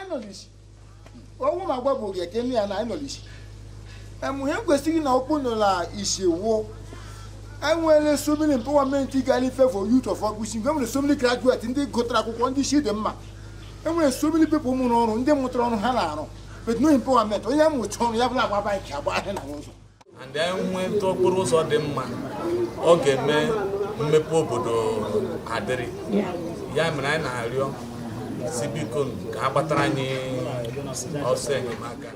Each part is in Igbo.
I know this. Oh, my God, get me and I know this. And we have to na open la issue. And when so many empowerment for youth of work, which in so many graduates in the go track on the shit them. And when so many people on them on Hanano, but no empowerment. I am with Tony and then when to Gurus or them man, okay, me pobodo adri. Yamana Ario, Sibicon, Abatrani, or saying Maca.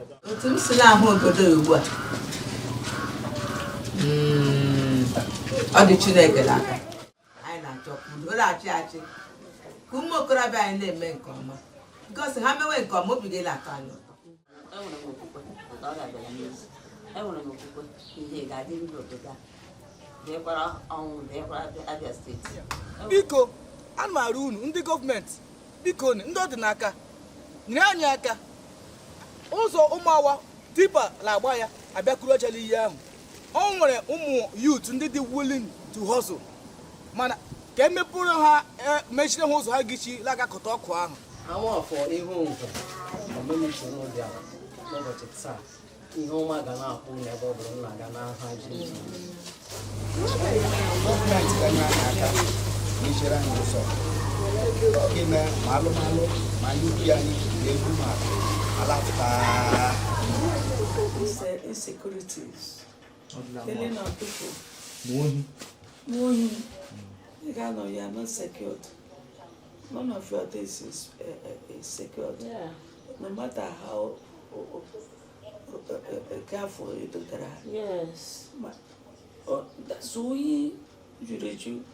Ọ dị Chineke n'aka anyị na-achọkwu ụlọ achị ka ụmụ okorobịa anyị na-eme nke ọma gosi ha mewe nke ọma obi ga-ele aka anyị ụtọ. Enwere m okwukwe ihe ga-adị ndụ obodo a dịkwara ọnwụ dịkwara Abia steeti. Biko ana m arụ unu ndị gọọmenti biko ndị ọdịnaka nyere anyị aka ụzọ ụmụawa tipa na-agba ya abịakwuru ojele ihe ahụ. O nwere ụmụ youth ndị dị willing to hustle mana ka emepụrụ ha mechire ha ụzọ ha gichi lagakọta ọkụ ahụ. Àwọn afọ ihe nkwa ọmụmụchi n'obi ala n'ụbọchị taa ihe ọma ga na-akwụ n'ebe ọ bụrụ nna ga n'aha Jizọs. Gọọmenti ga-enye anyị aka n'ichere anyị ụzọ. Ọ ga-eme ma alụmalụ ma ndị anyị ga-egbu ma alapụta. Insecurities. Killing of people. Mohi. You are not secured. None of your things is secured. Yeah. No matter how careful you do that. Yes. But that's why you do.